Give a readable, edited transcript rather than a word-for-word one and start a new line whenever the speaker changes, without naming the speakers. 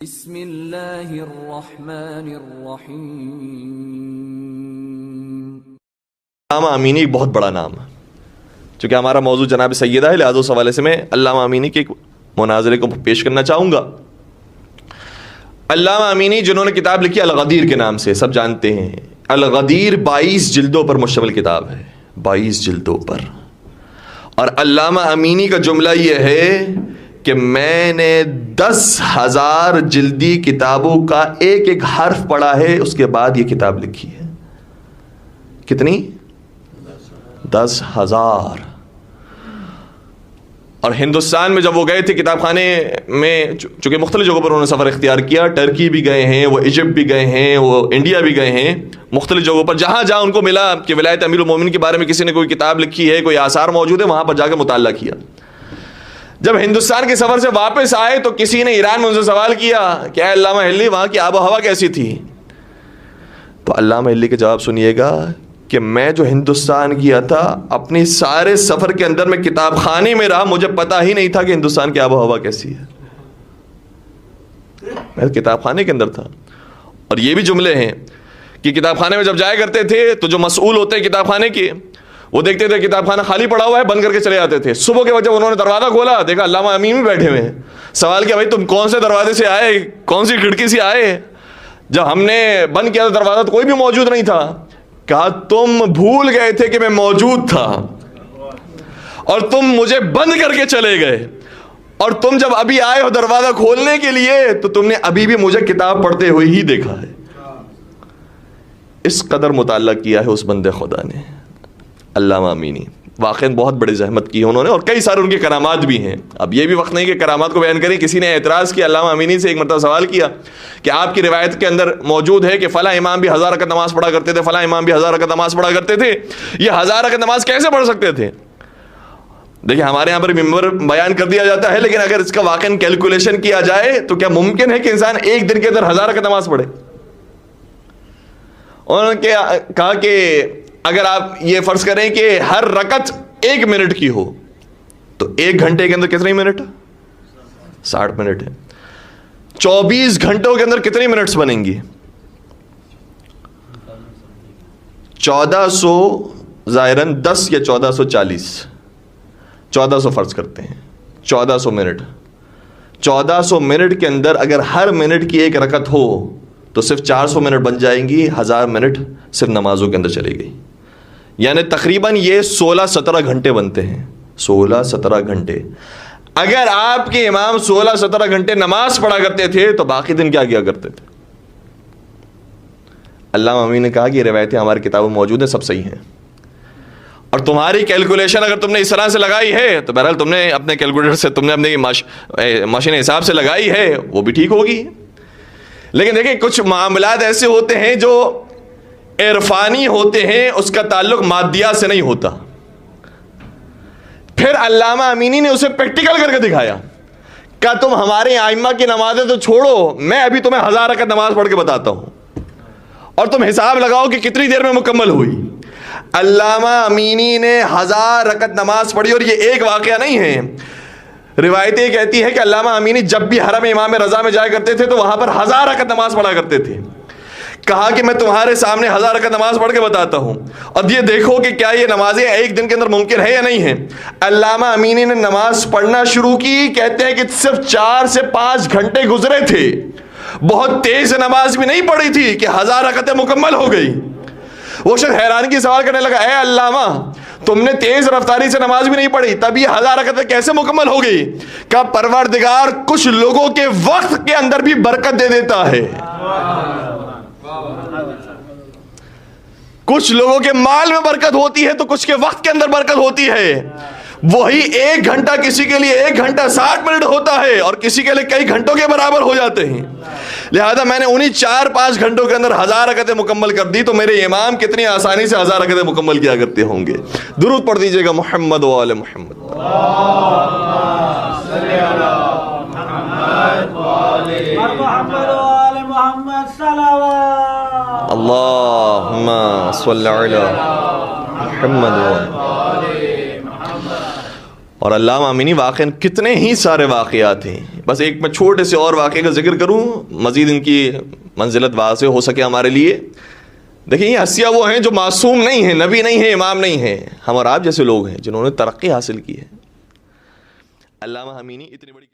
بسم اللہ الرحمن الرحیم۔
علامہ امینی ایک بہت بڑا نام ہے، چونکہ ہمارا موضوع جناب سیدہ ہے، لہذا اس حوالے سے میں علامہ امینی کے ایک مناظرے کو پیش کرنا چاہوں گا۔ علامہ امینی جنہوں نے کتاب لکھی الغدیر کے نام سے، سب جانتے ہیں الغدیر 22 جلدوں پر مشتمل کتاب ہے، 22 جلدوں پر۔ اور علامہ امینی کا جملہ یہ ہے کہ میں نے 10,000 جلدی کتابوں کا ایک ایک حرف پڑھا ہے، اس کے بعد یہ کتاب لکھی ہے۔ کتنی؟ 10,000۔ اور ہندوستان میں جب وہ گئے تھے کتاب خانے میں، چونکہ مختلف جگہوں پر انہوں نے سفر اختیار کیا، ٹرکی بھی گئے ہیں، وہ ایجپٹ بھی گئے ہیں، وہ انڈیا بھی گئے ہیں، مختلف جگہوں پر جہاں جہاں ان کو ملا کہ ولایت امیر المومنین کے بارے میں کسی نے کوئی کتاب لکھی ہے، کوئی آثار موجود ہے، وہاں پر جا کے مطالعہ کیا۔ جب ہندوستان کے سفر سے واپس آئے تو کسی نے ایران میں ان سے سوال کیا کہ اے علامہ ہلی، وہاں کی آب و ہوا کیسی تھی؟ تو علامہ ہلی کا جواب سنیے گا کہ میں جو ہندوستان گیا تھا، اپنی سارے سفر کے اندر میں کتاب خانے میں رہا، مجھے پتا ہی نہیں تھا کہ ہندوستان کی آب و ہوا کیسی ہے، میں کتاب خانے کے اندر تھا۔ اور یہ بھی جملے ہیں کہ کتاب خانے میں جب جایا کرتے تھے تو جو مسئول ہوتے ہیں کتاب خانے کے، وہ دیکھتے تھے کتاب خانہ خالی پڑا ہوا ہے، بند کر کے چلے جاتے تھے۔ صبح کے وقت جب انہوں نے دروازہ کھولا، دیکھا علامہ امینی بیٹھے ہوئے ہیں۔ سوال کیا، بھائی تم کون سے دروازے سے آئے، کون سی کھڑکی سے آئے؟ جب ہم نے بند کیا تو دروازہ تو کوئی بھی موجود نہیں تھا۔ کہا تم بھول گئے تھے کہ میں موجود تھا اور تم مجھے بند کر کے چلے گئے، اور تم جب ابھی آئے ہو دروازہ کھولنے کے لیے تو تم نے ابھی بھی مجھے کتاب پڑھتے ہوئے ہی دیکھا ہے۔ اس قدر مطالعہ کیا ہے اس بندے خدا نے علامہ امینی۔ واقعی بہت بڑی زحمت کی ہے انہوں نے، اور کئی سارے ان کے کرامات بھی ہیں۔ اب یہ بھی وقت نہیں کہ کرامات کو بیان کریں۔ کسی نے اعتراض کیا علامہ امینی سے، ایک مرتبہ سوال کیا کہ آپ کی روایت کے اندر موجود ہے کہ فلاں امام بھی 1000 رکعت نماز پڑھا کرتے تھے، فلاں امام بھی 1000 رکعت نماز پڑھا کرتے تھے، یہ 1000 رکعت نماز کیسے پڑھ سکتے تھے؟ دیکھیں ہمارے یہاں پر ممبر بیان کر دیا جاتا ہے، لیکن اگر اس کا واقعی کیلکولیشن کیا جائے تو کیا ممکن ہے کہ انسان ایک دن کے اندر 1000 رکعت نماز پڑھے؟ انہوں نے کہا کہ اگر آپ یہ فرض کریں کہ ہر رکعت 1 منٹ کی ہو تو 1 گھنٹے کے اندر کتنے منٹ؟ 60 منٹ ہے۔ 24 گھنٹوں کے اندر کتنی منٹس بنیں گی؟ 1400 ظاہراً 10 یا 1440، 1400 فرض کرتے ہیں، 1400 منٹ۔ 1400 منٹ کے اندر اگر ہر منٹ کی 1 رکعت ہو تو صرف 400 منٹ بن جائیں گی، 1000 منٹ صرف نمازوں کے اندر چلے گئی، یعنی تقریباً یہ 16-17 گھنٹے بنتے ہیں۔ 16-17 گھنٹے۔ اگر آپ کے امام 16-17 گھنٹے نماز پڑھا کرتے تھے تو باقی دن کیا کیا کرتے تھے؟ علامہ امینی نے کہا کہ یہ روایتیں ہماری کتابوں موجود ہیں، سب صحیح ہیں، اور تمہاری کیلکولیشن اگر تم نے اس طرح سے لگائی ہے تو بہرحال تم نے اپنے کیلکولیٹر سے، تم نے اپنے ماشین حساب سے لگائی ہے، وہ بھی ٹھیک ہوگی۔ لیکن دیکھیں کچھ معاملات ایسے ہوتے ہیں جو عرفانی ہوتے ہیں، اس کا تعلق مادیات سے نہیں ہوتا۔ پھر علامہ امینی نے اسے پریکٹیکل کر کے دکھایا۔ کہا تم ہمارے ائمہ کی نمازیں تو چھوڑو، میں ابھی تمہیں 1000 رکعت نماز پڑھ کے بتاتا ہوں، اور تم حساب لگاؤ کہ کتنی دیر میں مکمل ہوئی۔ علامہ امینی نے 1000 رکعت نماز پڑھی، اور یہ ایک واقعہ نہیں ہے۔ روایتیں کہتی ہیں کہ علامہ امینی جب بھی حرم امام رضا میں جایا کرتے تھے تو وہاں پر 1000 رکعت نماز پڑھا کرتے تھے۔ کہا کہ میں تمہارے سامنے 1000 رکعت نماز پڑھ کے بتاتا ہوں، اور یہ دیکھو کہ کیا یہ نمازیں ایک دن کے اندر ممکن ہے یا نہیں ہے۔ علامہ امینی نے نماز پڑھنا شروع کی، کہتے ہیں کہ صرف 4 سے 5 گھنٹے گزرے تھے، بہت تیز نماز بھی نہیں پڑھی تھی کہ 1000 رکعتیں مکمل ہو گئی۔ وہ شخص حیران کی سوال کرنے لگا، اے علامہ تم نے تیز رفتاری سے نماز بھی نہیں پڑھی، تب یہ 1000 رکعتیں کیسے مکمل ہو گئی؟ کہا پروردگار کچھ لوگوں کے وقت کے اندر بھی برکت دے دیتا ہے، کچھ لوگوں کے مال میں برکت ہوتی ہے تو کچھ کے وقت کے اندر برکت ہوتی ہے۔ وہی 1 گھنٹہ کسی کے لیے 1 گھنٹہ 60 منٹ ہوتا ہے، اور کسی کے لیے کئی گھنٹوں کے برابر ہو جاتے ہیں۔ لہذا میں نے انہی 4-5 گھنٹوں کے اندر 1000 رکعتیں مکمل کر دی، تو میرے امام کتنی آسانی سے 1000 رکعتیں مکمل کیا کرتے ہوں گے۔ درود پڑھ دیجئے گا محمد و آل محمد۔ اللہم صلی علی محمد و اور علامہ امینی واقعاً کتنے ہی سارے واقعات ہیں. بس ایک میں چھوٹے سے اور واقعے کا ذکر کروں, مزید ان کی منزلت واضح ہو سکے ہمارے لیے. دیکھیں یہ ہستیاں وہ ہیں جو معصوم نہیں ہیں, نبی نہیں ہیں, امام نہیں ہیں, ہم اور آپ جیسے لوگ ہیں جنہوں نے ترقی حاصل کی ہے. علامہ امینی اتنی بڑی